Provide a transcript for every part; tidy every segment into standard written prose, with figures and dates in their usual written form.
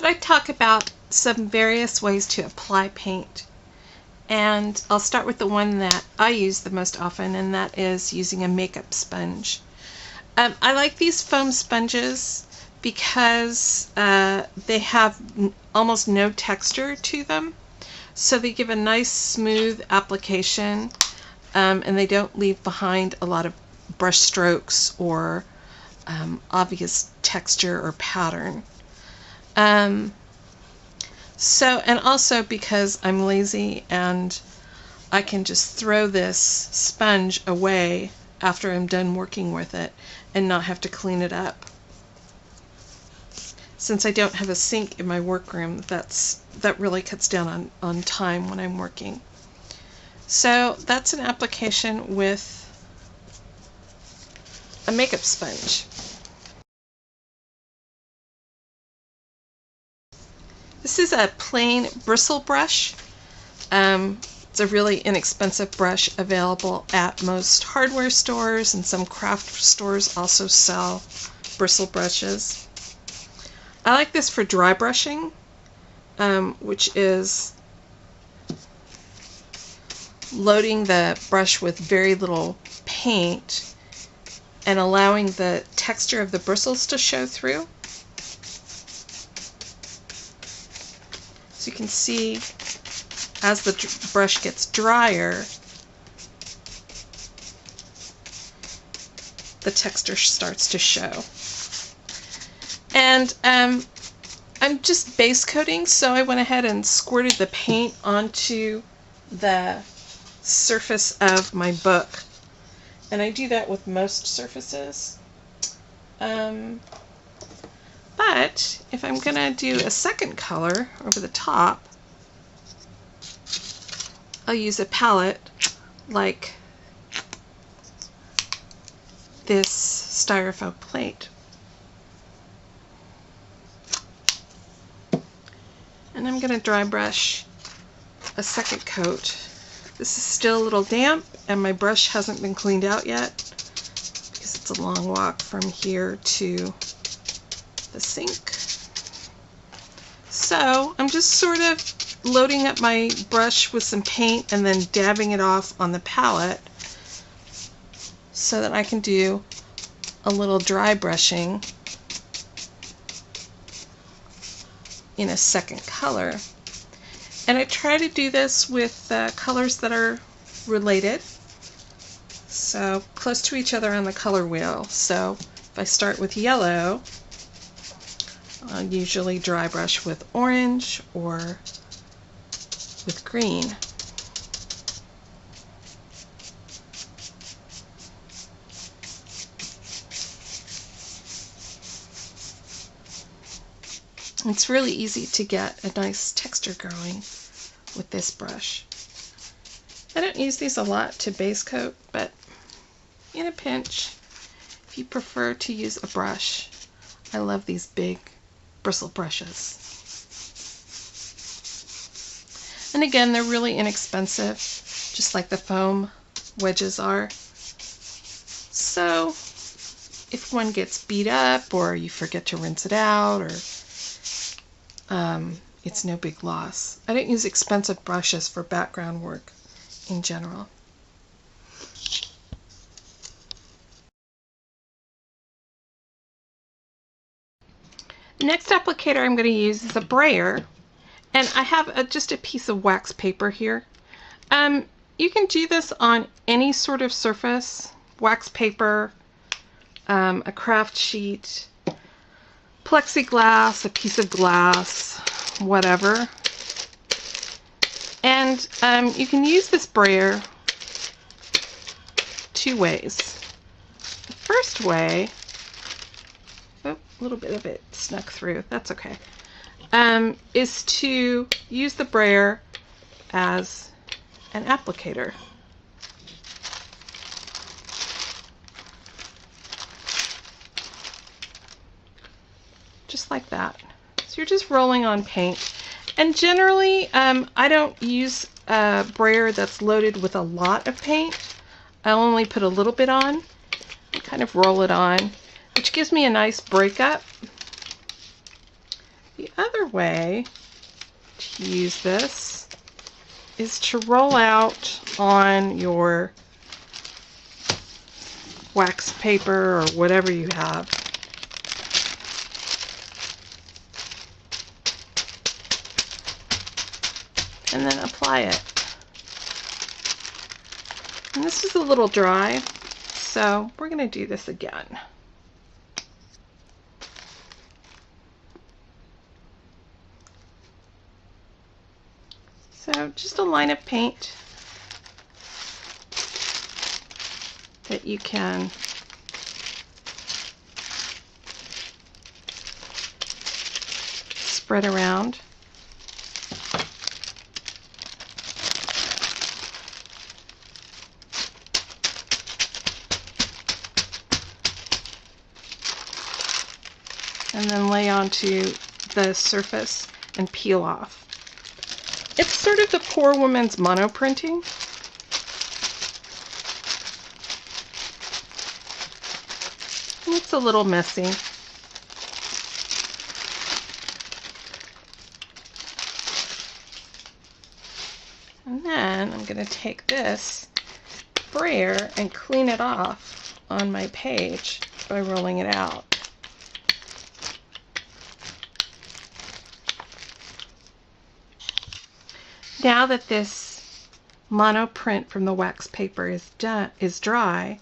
thought I'd talk about some various ways to apply paint. And I'll start with the one that I use the most often, and that is using a makeup sponge. I like these foam sponges because they have almost no texture to them. So they give a nice smooth application, and they don't leave behind a lot of brush strokes or obvious texture or pattern. And also because I'm lazy and I can just throw this sponge away after I'm done working with it and not have to clean it up. Since I don't have a sink in my workroom, that really cuts down on time when I'm working. So that's an application with a makeup sponge. This is a plain bristle brush. It's a really inexpensive brush available at most hardware stores, and some craft stores also sell bristle brushes. I like this for dry brushing, which is loading the brush with very little paint and allowing the texture of the bristles to show through. So you can see as the brush gets drier, the texture starts to show. And I'm just base coating, so I went ahead and squirted the paint onto the surface of my book. And I do that with most surfaces. But if I'm going to do a second color over the top, I'll use a palette like this styrofoam plate. And I'm going to dry brush a second coat. This is still a little damp and my brush hasn't been cleaned out yet because it's a long walk from here to the sink. So I'm just sort of loading up my brush with some paint and then dabbing it off on the palette so that I can do a little dry brushing in a second color. And I try to do this with colors that are related, so close to each other on the color wheel. So if I start with yellow, I'll usually dry brush with orange or with green. It's really easy to get a nice texture going with this brush. I don't use these a lot to base coat, but in a pinch, if you prefer to use a brush, I love these big bristle brushes. And again, they're really inexpensive, just like the foam wedges are. So if one gets beat up or you forget to rinse it out, or it's no big loss. I don't use expensive brushes for background work in general. The next applicator I'm going to use is a Brayer, and I have just a piece of wax paper here. You can do this on any sort of surface, wax paper, a craft sheet, plexiglass, a piece of glass, whatever. And you can use this Brayer two ways. The first way, oh, a little bit of it snuck through, that's okay, is to use the Brayer as an applicator. Just like that. So you're just rolling on paint. And generally, I don't use a Brayer that's loaded with a lot of paint. I'll only put a little bit on and kind of roll it on, which gives me a nice breakup. The other way to use this is to roll out on your wax paper or whatever you have. And then apply it. And this is a little dry, so we're going to do this again. So just a line of paint that you can spread around. And then lay onto the surface and peel off. It's sort of the poor woman's monoprinting. It's a little messy. And then I'm going to take this brayer and clean it off on my page by rolling it out. Now that this monoprint from the wax paper is dry,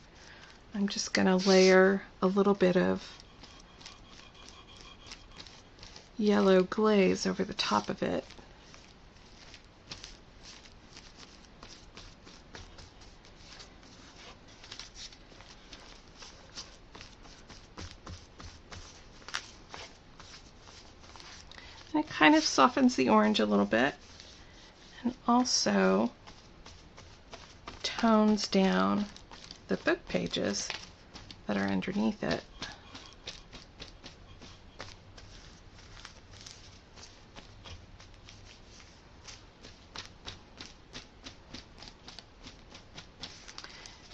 I'm just going to layer a little bit of yellow glaze over the top of it. And it kind of softens the orange a little bit, and also tones down the book pages that are underneath it.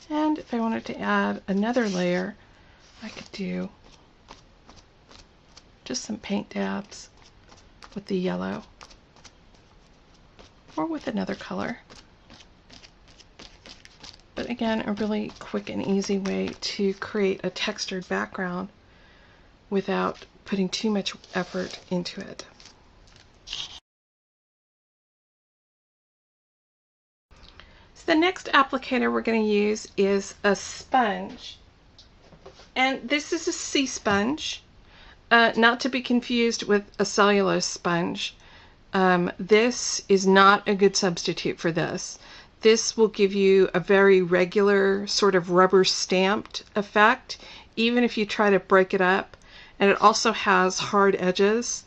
And if I wanted to add another layer, I could do just some paint dabs with the yellow or with another color. But again, a really quick and easy way to create a textured background without putting too much effort into it. So the next applicator we're going to use is a sponge. And this is a sea sponge, not to be confused with a cellulose sponge. This is not a good substitute for this. This will give you a very regular sort of rubber stamped effect, even if you try to break it up. And it also has hard edges.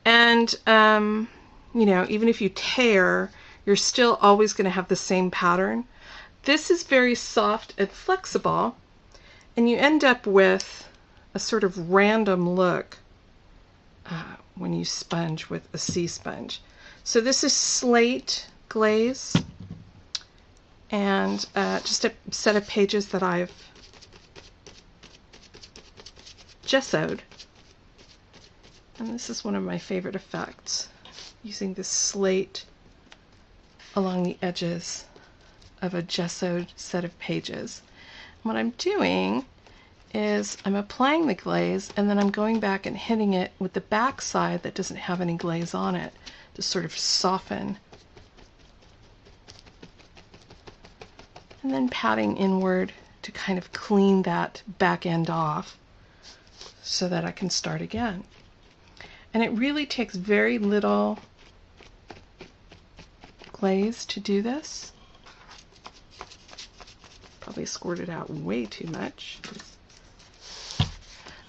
And, you know, even if you tear, you're still always going to have the same pattern. This is very soft and flexible, and you end up with a sort of random look when you sponge with a sea sponge. So this is slate glaze, and just a set of pages that I've gessoed. And this is one of my favorite effects, using this slate along the edges of a gessoed set of pages. What I'm doing is I'm applying the glaze, and then I'm going back and hitting it with the back side that doesn't have any glaze on it to sort of soften, and then patting inward to kind of clean that back end off so that I can start again. And it really takes very little glaze to do this. Probably squirted out way too much.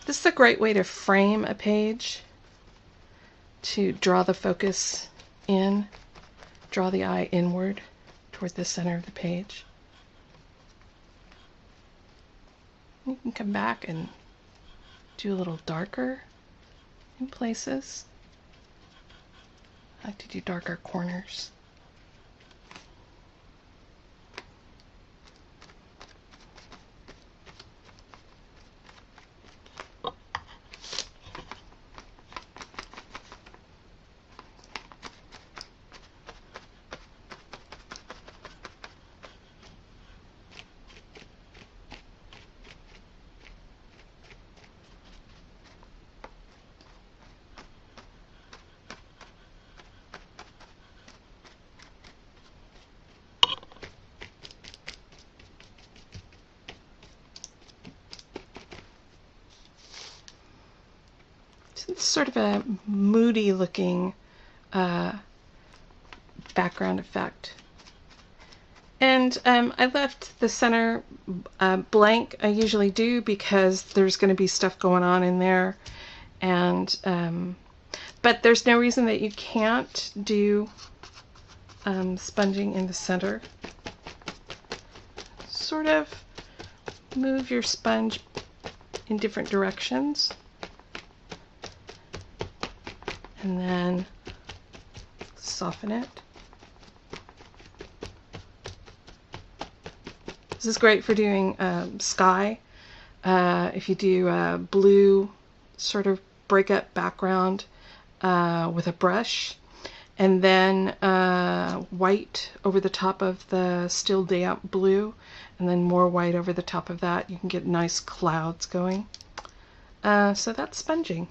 This is a great way to frame a page, to draw the focus in, draw the eye inward toward the center of the page. You can come back and do a little darker in places. I like to do darker corners. So it's sort of a moody looking background effect. And I left the center blank. I usually do because there's going to be stuff going on in there, and but there's no reason that you can't do sponging in the center. Sort of move your sponge in different directions, and then soften it. This is great for doing sky. If you do a blue sort of breakup background with a brush, and then white over the top of the still damp blue, and then more white over the top of that, you can get nice clouds going. So that's sponging.